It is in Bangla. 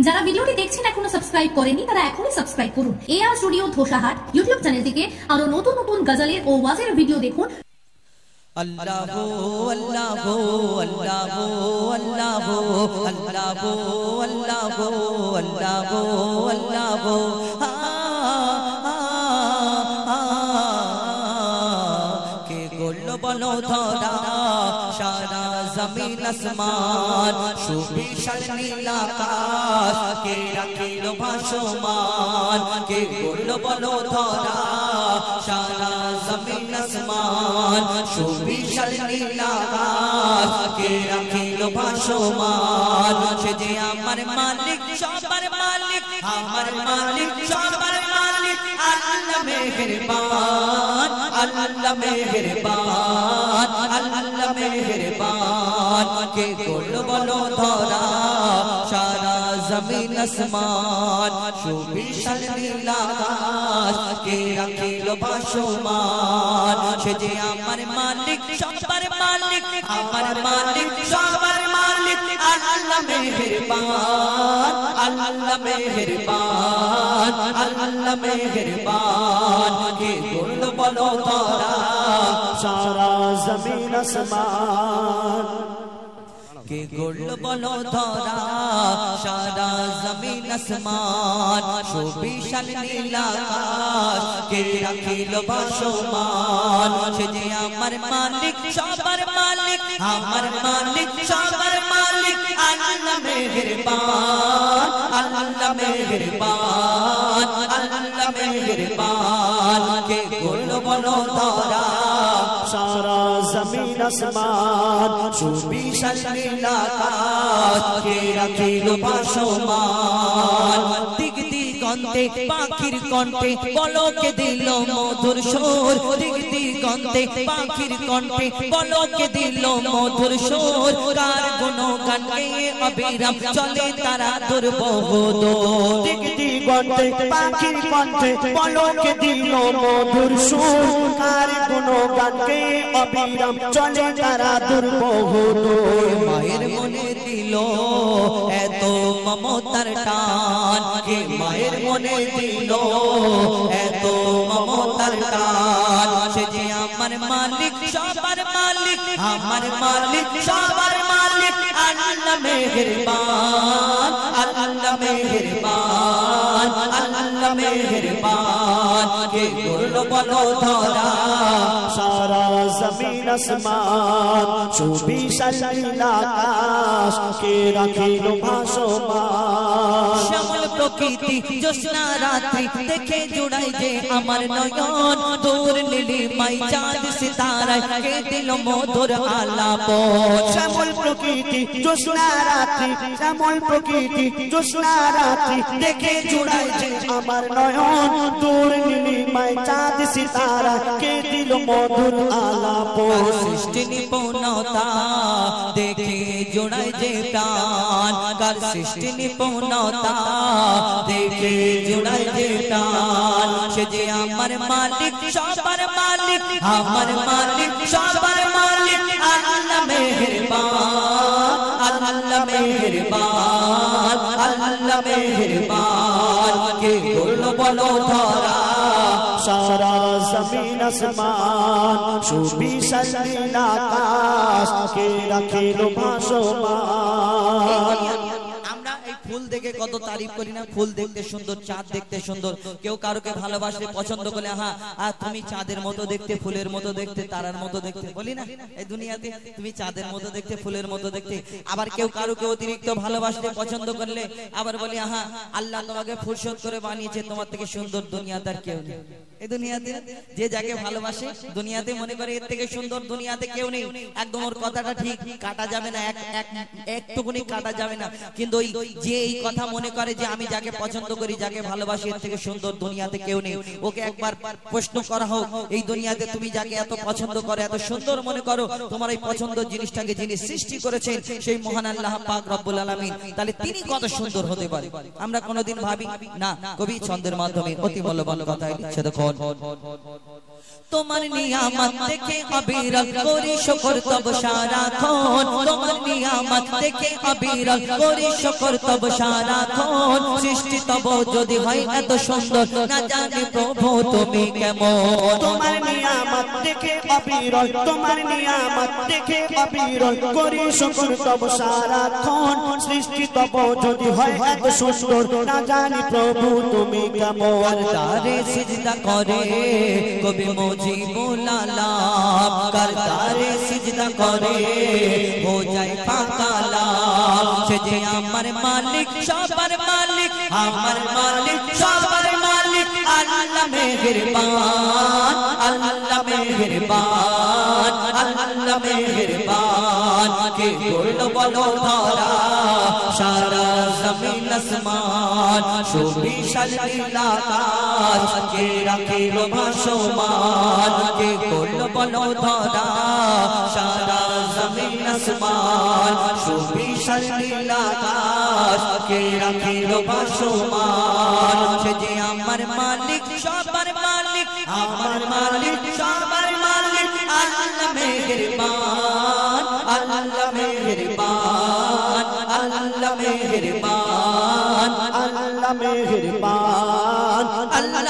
যারা ভিডিওটি দেখছেন এখনো সাবস্ক্রাইব করেনি তারা এখনই সাবস্ক্রাইব করুন। এআর স্টুডিও ধোসাহাট ইউটিউব চ্যানেলটিকে আরো নতুন নতুন গজলের ও ওয়াজের ভিডিও দেখুন। আল্লাহু আল্লাহু আল্লাহু আল্লাহু আল্লাহু আল্লাহু আল্লাহু আল্লাহু কে করলো বলো ধরা সারা জমিন আসমান সুবিশাল নীল আকাশ কে রাখিল ভাসমান কে করলো বলো ধরা সারা জমিন আসমান সুবিশাল নীল আকাশ কে রাখিল ভাসমান সে যে আমার মালিক সবার মালিক আমার মালিক সবার মালিক আল্লাহ মেহেরবান আল্লাহ মেহেরবান আল্লাহ মেহেরবান কে করলো বলো ধরা সারা জমিন আসমান সুবিশাল নীল আকাশ কে রাখিল ভাসমান সে যে আমার মালিক সবার মালিক আমার মালিক সবার মালিক আল্লাহ মেহেরবান আল্লাহ মেহেরবান আল্লাহ মেহেরবান কে করলো বলো ধরা সারা জমিন আসমান কে করলো বলো ধরা সারা জমিন আসমান সুবিশাল নীল আকাশ কে রাখিল ভাসমান সে যে আমার মালিক সবার মালিক আমার মালিক সবার মালিক আল্লাহ মেহেরবান আল্লাহ মেহেরবান আল্লাহ মেহেরবান কে করলো বলো ধরা সারা জমিন আসমান সুবিশাল নীল আকাশ কে রাখিল ভাসমান দিক দিগন্তে পাখির কণ্ঠে পলকে দিল মধুর সুর দিক দিগন্তে পাখির কণ্ঠে পলকে দিল মধুর সুর কার গুণগান গেয়ে অবিরাম চলে তারা দুর্বোধ দিক দিগন্তে পাখির কণ্ঠে পলকে দিল মধুর সুর কার গুণগান গে অবিরাম চলে তারা দুর্বোধ মায়ের মনে দিল এত মমতার টান কে মায়ের মনে দিল এত মমতার টান সে যে আমার মালিক সবার মালিক আমার মালিক সবার মালিক আল্লাহ মেহেরবান আল্লাহ মেহেরবান আল্লাহ মেহেরবান কে করলো বলো ধরা সারা জমিন আসমান সুবিশাল নীল আকাশ কে রাখিল ভাসমান শ্যামল প্রকৃতি জ্যোৎস্না রাত্রি দেখে জুড়াই যে আমার নয়ন দূর নীলিমাই চাঁদ সিতারায় কে দিল মধুর আলাপন শ্যামল প্রকৃতি জ্যোৎস্না রাত্রি শ্যামল প্রকৃতি জ্যোৎস্না রাত্রি দেখে জুড়াই যে আমার নয়ন দূর নীলিমায় চাঁদ সিতারা কে দিল মধুর আলাপন সৃষ্টি নিপুণতা দেখে জোড়াই যে প্রাণ কার সৃষ্টি নিপুণতা দেখে জোড়াই যে প্রাণ সে যে আমার মালিক সবার মালিক আমার মালিক সবার মালিক আল্লাহ মেহেরবান আল্লাহ মেহেরবান আল্লাহ মেহেরবান কে করলো বলো ধরা সারা জমিন আসমান সুবিশাল নীল আকাশ কে রাখিল ভাসমান আমরা এই ফুল দেখে কত তারিফ করি না ফুল দেখতে সুন্দর চাঁদ দেখতে সুন্দর কেউ কারোকে ভালোবাসলে পছন্দ করলে হ্যাঁ আর তুমি চাঁদের মতো দেখতে ফুলের মতো দেখতে তারার মতো দেখতে বলি না এই দুনিয়াতে তুমি চাঁদের মতো দেখতে ফুলের মতো দেখতে আবার কেউ কারোকে অতিরিক্ত ভালোবাসলে পছন্দ করলে আবার বলি হ্যাঁ আল্লাহ তোমাকে ফুরসত করে বানিয়েছে তোমার থেকে সুন্দর দুনিয়াতে আর কেউ নেই এই দুনিয়াতে যে যাকে ভালোবাসে দুনিয়াতে মনে করে এর থেকে সুন্দর দুনিয়াতে কেউ নেই একদম ওর কথাটা ঠিক কাটা যাবে না একটুকুনি কাটা যাবে না কিন্তু ওই যে এই কথা মনে করে যে আমি যাকে পছন্দ করি যাকে ভালোবাসি এর থেকে সুন্দর দুনিয়াতে কেউ নেই ওকে একবার প্রশ্ন করা হোক এই দুনিয়াতে তুমি যাকে এত পছন্দ করো এত সুন্দর মনে করো তোমার এই পছন্দের জিনিসটাকে যিনি সৃষ্টি করেছেন সেই মহান আল্লাহ পাক রব্বুল আলামিন তাহলে তিনি কত সুন্দর হতে পারে আমরা কোনোদিন ভাবি না কবি ছন্দের মাধ্যমে অতি মূল্যবান কথা লিখছে দেখো তোমার নিয়ামত দেখে অবিরল করি শুকর তব সারাক্ষণ তোমার নিয়ামত দেখে অবিরল করি শুকর তব সারাক্ষণ সৃষ্টি তব যদি হয় এত সুন্দর না জানি প্রভু তুমি কেমন তোমার নিয়ামত দেখে অবিরল তোমার নিয়ামত দেখে অবিরল করি শুকর তব সারাক্ষণ সৃষ্টি তব যদি হয় এত সুন্দর না জানি প্রভু তুমি কেমন করতারে সিজদা করে কবি মুজিবুল আলাম করতারে সিজদা করে हो जाए পাকালা সে যে আমার মালিক সবার মালিক আমার মালিক সবার মালিক আল্লাহ মেহেরবান আল্লাহ মেহেরবান আল্লাহ মেহেরবান কে করলো বলো ধরা সারা জমিন আসমান সুবিশাল নীলাকাশ কে রাখিলো ভাসমান কে করলো বলো ধরা সারা জমিন আসমান সুবিশাল নীলাকাশ কে রাখিলো ভাসমান সে যে আমার মালিক সবার মালিক আমার মালিক সবার মালিক আল্লাহ মেহেরবান আল্লাহ মেহেরবান আল্লাহ মেহেরবান আল্লাহ মেহেরবান আল্লাহ